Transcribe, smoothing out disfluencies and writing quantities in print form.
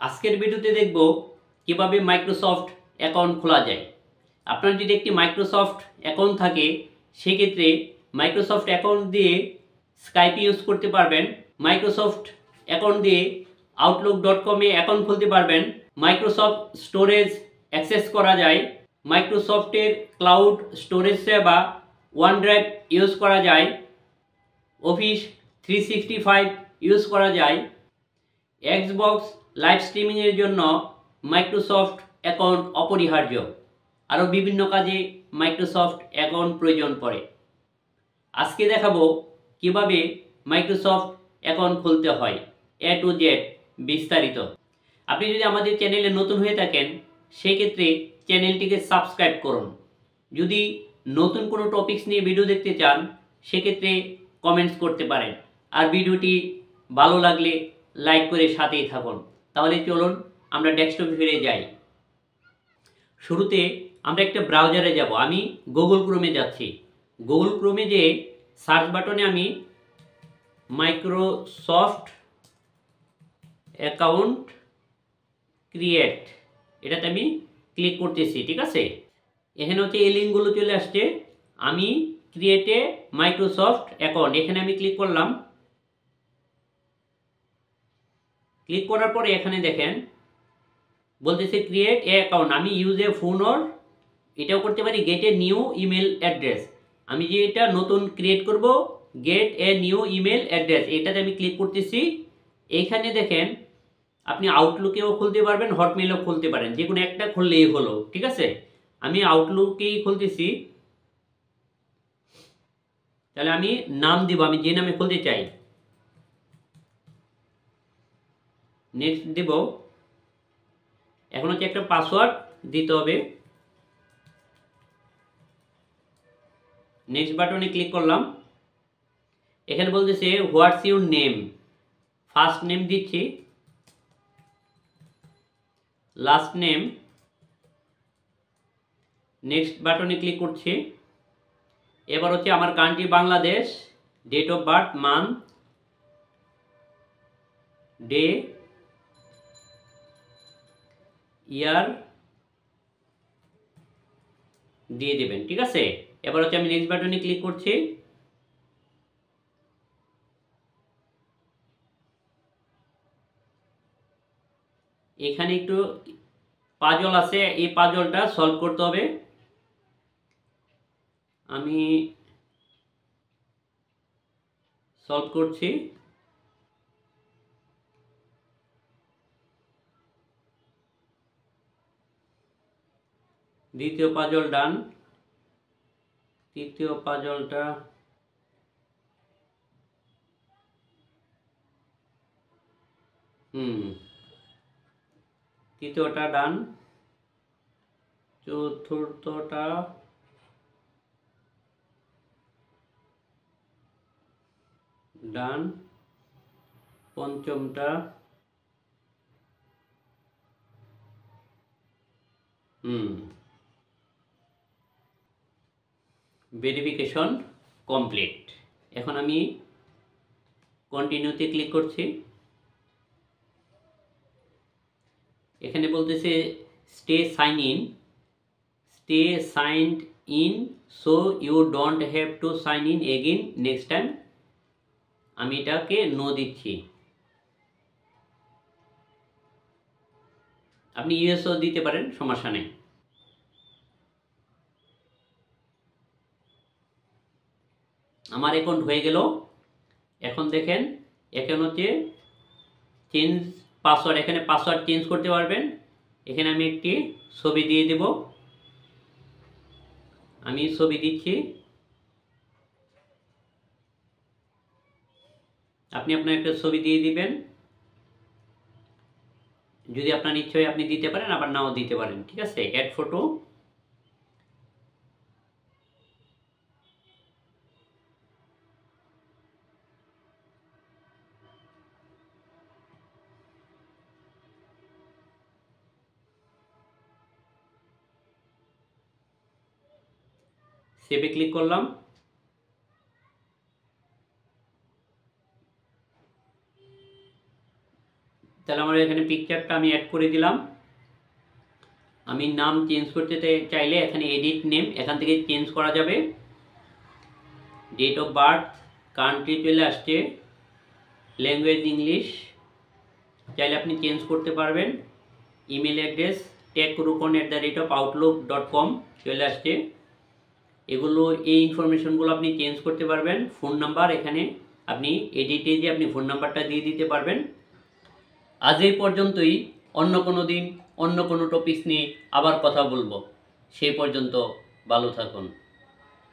আজকের ভিডিওতে দেখব কিভাবে মাইক্রোসফট অ্যাকাউন্ট খোলা যায়। আপনার যদি একটি মাইক্রোসফট অ্যাকাউন্ট থাকে সেক্ষেত্রে মাইক্রোসফট অ্যাকাউন্ট দিয়ে স্কাইপ ইউজ করতে পারবেন, মাইক্রোসফট অ্যাকাউন্ট দিয়ে আউটলুক.com-এ অ্যাকাউন্ট খুলতে পারবেন, মাইক্রোসফট স্টোরেজ অ্যাক্সেস করা যায়, মাইক্রোসফটের ক্লাউড স্টোরেজ সেবা OneDrive ইউজ করা যায়, অফিস 365 ইউজ করা যায়, এক্সবক্স লাইভ স্ট্রিমিংয়ের জন্য মাইক্রোসফট অ্যাকাউন্ট অপরিহার্য। আরও বিভিন্ন কাজে মাইক্রোসফট অ্যাকাউন্ট প্রয়োজন পড়ে। আজকে দেখাবো কিভাবে মাইক্রোসফট অ্যাকাউন্ট খুলতে হয়, A to Z বিস্তারিত। আপনি যদি আমাদের চ্যানেলে নতুন হয়ে থাকেন সেক্ষেত্রে চ্যানেলটিকে সাবস্ক্রাইব করুন। যদি নতুন কোনো টপিকস নিয়ে ভিডিও দেখতে চান সেক্ষেত্রে কমেন্টস করতে পারেন। আর ভিডিওটি ভালো লাগলে লাইক করে সাথেই থাকুন। তাহলে চলুন আমরা ডেস্কটপে ফিরে যাই। শুরুতে আমরা একটা ব্রাউজারে যাব। আমি গুগল ক্রোমে যাচ্ছি। গুগল ক্রোমে যে সার্চ বাটনে আমি মাইক্রোসফট অ্যাকাউন্ট ক্রিয়েট এটাতে আমি ক্লিক করতেছি, ঠিক আছে। এখানে হচ্ছে এই লিঙ্কগুলো চলে আসছে। আমি ক্রিয়েটে মাইক্রোসফট অ্যাকাউন্ট এখানে আমি ক্লিক করলাম। ক্লিক করার পরে এখানে দেখেন বলতেছে ক্রিয়েট এ অ্যাকাউন্ট। আমি ইউজ এ ফোন অর এটাও করতে পারি, gate a new email address. আমি যে এটা নতুন ক্রিয়েট করব gate a new email address এটাতে আমি ক্লিক করতেছি। এইখানে দেখেন আপনি আউটলুকেও খুলতে পারবেন, হটমেইলও খুলতে পারেন, যে কোনো একটা খুললেই হলো, ঠিক আছে। আমি আউটলুকেই খুলতেছি। তাহলে আমি নাম দিব, আমি যে নামে খুলতে চাই। নেক্সট দেব। এখন হচ্ছে একটা পাসওয়ার্ড দিতে হবে। নেক্সট বাটনে ক্লিক করলাম। এখানে বলতেছে what's your name. First name দিচ্ছি, লাস্ট নেম। নেক্সট বাটনে ক্লিক করছি। এবার হচ্ছে আমার country Bangladesh, date of birth, month, day, year দিয়ে দেবেন, ঠিক আছে। এবার হচ্ছে আমি নেক্সট বাটনে ক্লিক করছি। এখানে একটু পাজল আছে, এই পাজলটা সলভ করতে হবে। আমি সলভ করছি। দ্বিতীয় পাজল ডান। তৃতীয় পাজলটা তৃতীয়টা ডান। চতুর্থটা ডান। পঞ্চমটা ভেরিফিকেশন কমপ্লিট। এখন আমি কন্টিনিউতে ক্লিক করছি। এখানে বলতেছে stay sign in so you don't have to sign in again next time. আমি এটাকে নো দিচ্ছি। আপনি ইউএসও দিতে পারেন, সমস্যা নেই। আমার অ্যাকাউন্ট হয়ে গেল। এখন দেখেন এখন হচ্ছে চেঞ্জ পাসওয়ার্ড। এখানে পাসওয়ার্ড চেঞ্জ করতে পারবেন। এখানে আমি একটি ছবি দিয়ে দেব। আমি ছবি দিচ্ছি। আপনি আপনার একটা ছবি দিয়ে দিবেন। যদি আপনার ইচ্ছে হয় আপনি দিতে পারেন, আবার নাও দিতে পারেন, ঠিক আছে। Add photo. সেভে ক্লিক করলাম। তাহলে আমার এখানে পিকচারটা আমি অ্যাড করে দিলাম। আমি নাম চেঞ্জ করতে চাইলে এখানে এডিট নেম, এখান থেকে চেঞ্জ করা যাবে। ডেট অফ বার্থ, কান্ট্রি চলে আসছে, ল্যাঙ্গুয়েজ ইংলিশ, চাইলে আপনি চেঞ্জ করতে পারবেন। ইমেল অ্যাড্রেস techrokan@outlook.com চলে আসছে। এগুলো এই ইনফরমেশনগুলো আপনি চেঞ্জ করতে পারবেন। ফোন নাম্বার এখানে আপনি এডিটে যে আপনি ফোন নাম্বারটা দিয়ে দিতে পারবেন। আজ এই পর্যন্তই। অন্য কোনো দিন অন্য কোনো টপিকস নিয়ে আবার কথা বলবো। সেই পর্যন্ত ভালো থাকুন।